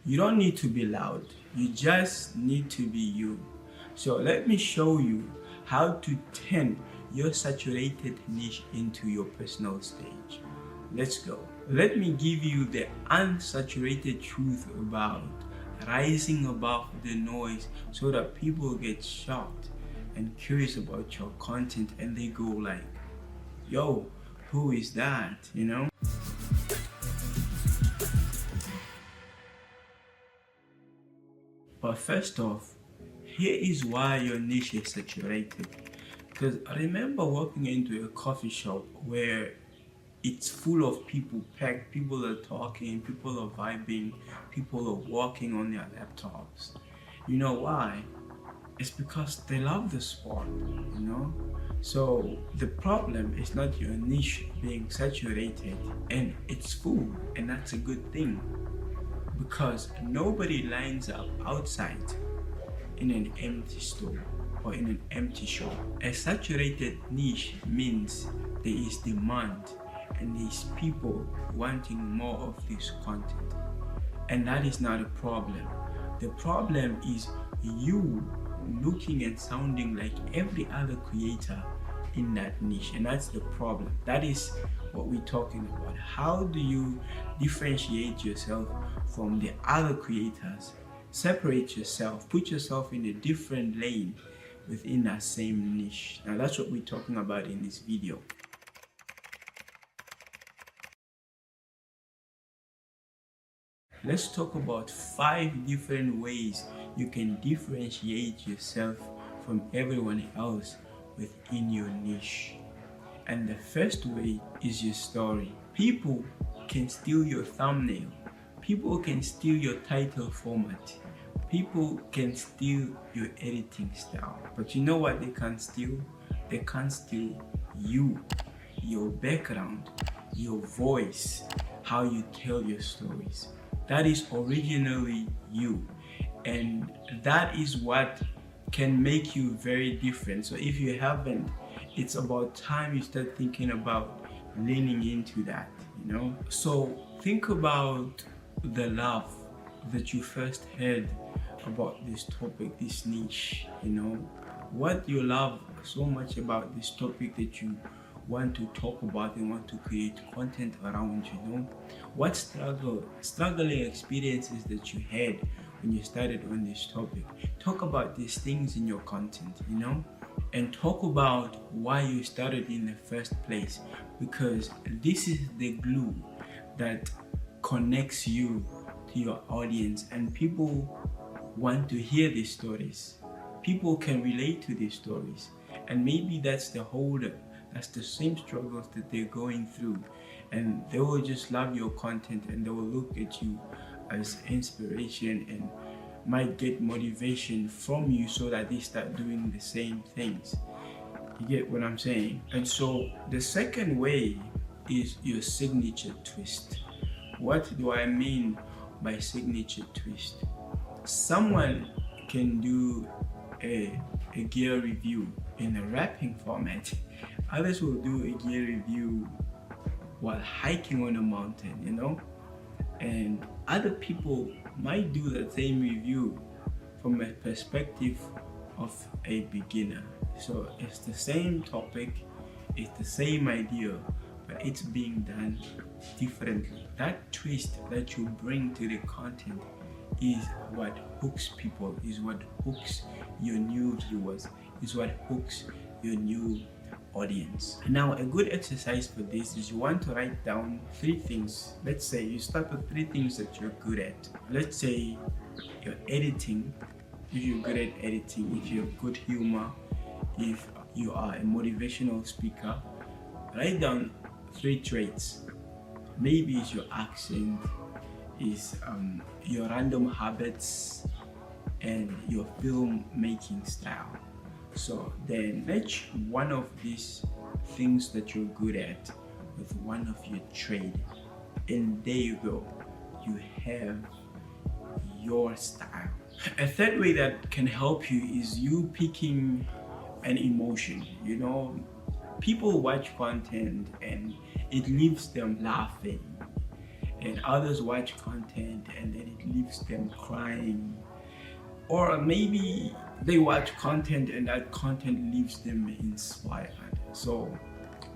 You don't need to be loud, you just need to be you. So let me show you how to turn your saturated niche into your personal stage. Let's go. Let me give you the unsaturated truth about rising above the noise so that people get shocked and curious about your content and they go like, yo, who is that, you know? But first off, here is why your niche is saturated. Because I remember walking into a coffee shop where it's full of people, packed, people are talking, people are vibing, people are walking on their laptops. You know why? It's because they love the sport, you know? So the problem is not your niche being saturated, and it's full, and that's a good thing. Because nobody lines up outside in an empty store or in an empty shop. A saturated niche means there is demand and there's people wanting more of this content. And that is not a problem. The problem is you looking and sounding like every other creator in that niche, and that's the problem. That is what we're talking about. How do you differentiate yourself from the other creators? Separate yourself, put yourself in a different lane within that same niche. Now that's what we're talking about in this video. Let's talk about 5 different ways you can differentiate yourself from everyone else within your niche. And the first way is your story. People can steal your thumbnail. People can steal your title format. People can steal your editing style. But you know what they can't steal? They can't steal you, your background, your voice, how you tell your stories. That is originally you, and that is what can make you very different. So if you haven't, it's about time you start thinking about leaning into that, you know? So think about the love that you first had about this topic, this niche, you know? What you love so much about this topic that you want to talk about and want to create content around, you know? What struggling experiences that you had when you started on this topic. Talk about these things in your content, you know? And talk about why you started in the first place, because this is the glue that connects you to your audience, and people want to hear these stories. People can relate to these stories, and maybe that's the holdup. That's the same struggles that they're going through, and they will just love your content and they will look at you as inspiration and might get motivation from you so that they start doing the same things. You get what I'm saying? And so the second way is your signature twist. What do I mean by signature twist? Someone can do a gear review in a rapping format. Others will do a gear review while hiking on a mountain, you know? And other people might do the same review from a perspective of a beginner. So it's the same topic, it's the same idea, but it's being done differently. That twist that you bring to the content is what hooks people, is what hooks your new viewers, is what hooks your new audience. Now, a good exercise for this is you want to write down 3 things. Let's say you start with 3 things that you're good at. Let's say you're editing. If you're good at editing, if you have good humor, if you are a motivational speaker, write down 3 traits. Maybe it's your accent, is your random habits, and your filmmaking style. So then match one of these things that you're good at with one of your trade, and there you go, you have your style. A third way that can help you is you picking an emotion. You know, people watch content and it leaves them laughing, and others watch content and then it leaves leaves them crying, or maybe they watch content and that content leaves them inspired. So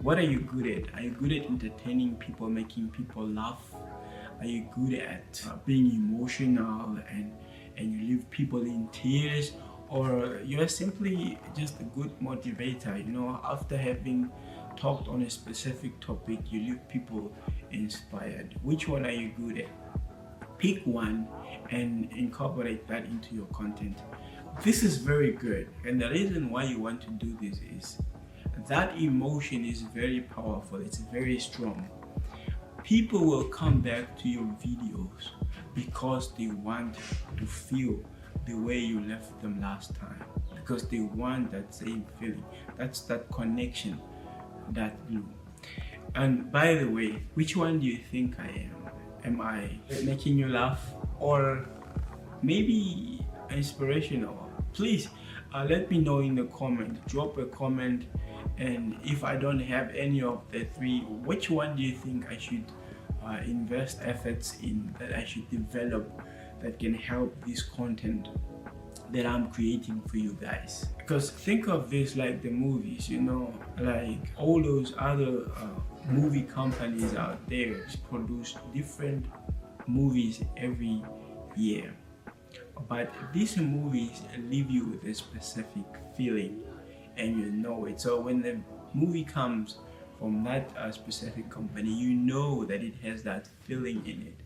what are you good at? Are you good at entertaining people, making people laugh? Are you good at being emotional and you leave people in tears? Or you're simply just a good motivator, you know, after having talked on a specific topic, you leave people inspired? Which one are you good at? Pick one and incorporate that into your content. This is very good, and the reason why you want to do this is that emotion is very powerful, it's very strong. People will come back to your videos because they want to feel the way you left them last time, because they want that same feeling. That's that connection, that glue. And by the way, which one do you think I am? Am I making you laugh, or maybe inspirational? Please let me know in the comment. Drop a comment, and if I don't have any of the three, which one do you think I should invest efforts in, that I should develop, that can help this content that I'm creating for you guys? Because think of this like the movies, you know, like all those other movie companies out there produce different movies every year, but these movies leave you with a specific feeling and you know it. So when the movie comes from that specific company, you know that it has that feeling in it,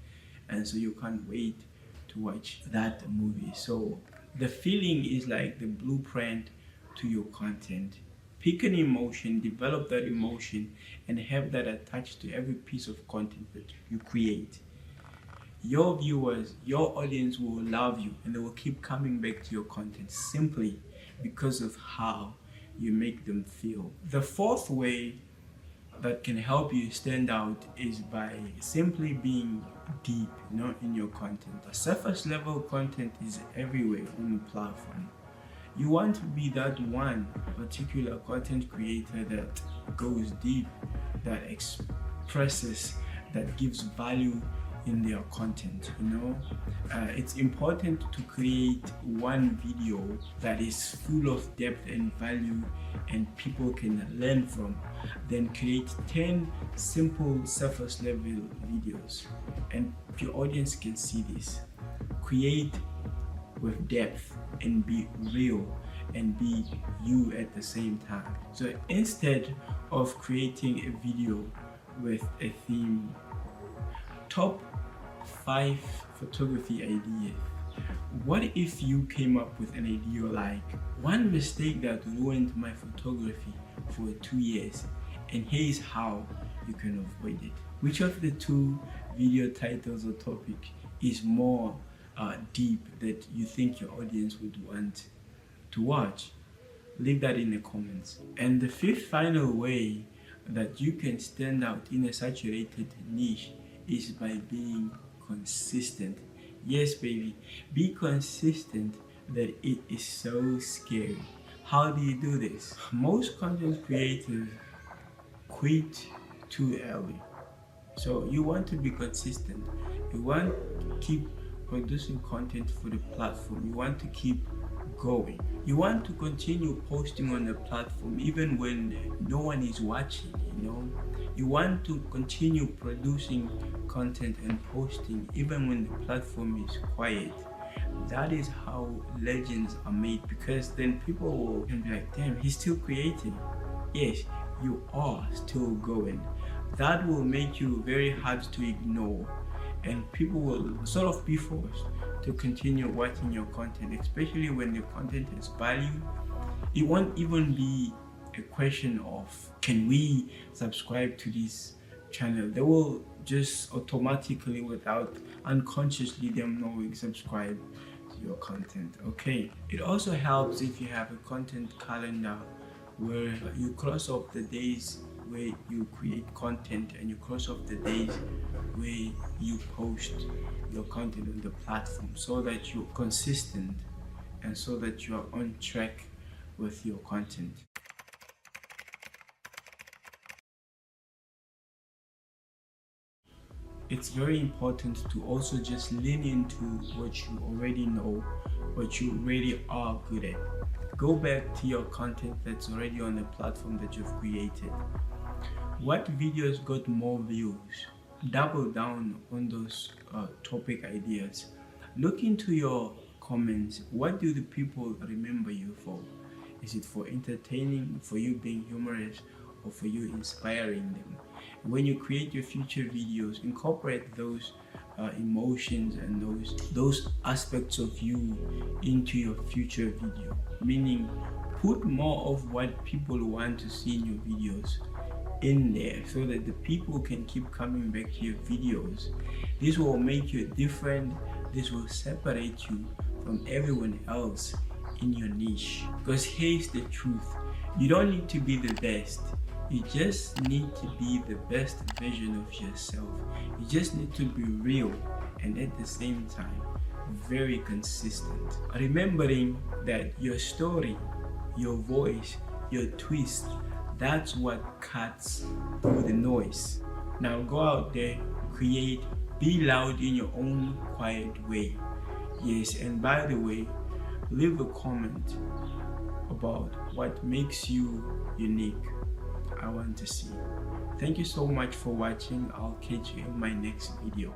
and so you can't wait to watch that movie. So the feeling is like the blueprint to your content. Pick an emotion, develop that emotion, and have that attached to every piece of content that you create. Your viewers, your audience will love you, and they will keep coming back to your content simply because of how you make them feel. The fourth way that can help you stand out is by simply being deep, you know, in your content. The surface level content is everywhere on the platform. You want to be that one particular content creator that goes deep, that expresses, that gives value in their content, you know. It's important to create one video that is full of depth and value and people can learn from. Then create 10 simple surface level videos and your audience can see this. Create with depth and be real and be you at the same time. So instead of creating a video with a theme, top 5 photography ideas. What if you came up with an idea like, one mistake that ruined my photography for 2 years, and here's how you can avoid it? Which of the two video titles or topic is more deep that you think your audience would want to watch? Leave that in the comments. And the fifth final way that you can stand out in a saturated niche is by being consistent. Yes, baby, be consistent that it is so scary. How do you do this? Most content creators quit too early. So you want to be consistent. You want to keep producing content for the platform. You want to keep going. You want to continue posting on the platform even when no one is watching, you know. You want to continue producing content and posting even when the platform is quiet. That is how legends are made, because then people can be like, damn, he's still creating. Yes, you are still going. That will make you very hard to ignore, and people will sort of be forced to continue watching your content, especially when the content has value. It won't even be a question of, can we subscribe to this channel? They will just automatically, without unconsciously them knowing, subscribe to your content. Okay, it also helps if you have a content calendar where you cross off the days where you create content and you cross off the days where you post your content on the platform, so that you're consistent and so that you are on track with your content. it's very important to also just lean into what you already know, what you already are good at. Go back to your content that's already on the platform that you've created. What videos got more views? Double down on those topic ideas. Look into your comments. What do the people remember you for? Is it for entertaining, for you being humorous, or for you inspiring them? When you create your future videos, incorporate those emotions and those aspects of you into your future video. Meaning, put more of what people want to see in your videos in there so that the people can keep coming back to your videos. This will make you different. This will separate you from everyone else in your niche. Because here's the truth: you don't need to be the best. You just need to be the best version of yourself. You just need to be real and at the same time very consistent. Remembering that your story, your voice, your twist, that's what cuts through the noise. Now go out there, create, be loud in your own quiet way. Yes, and by the way, leave a comment about what makes you unique. I want to see. Thank you so much for watching. I'll catch you in my next video.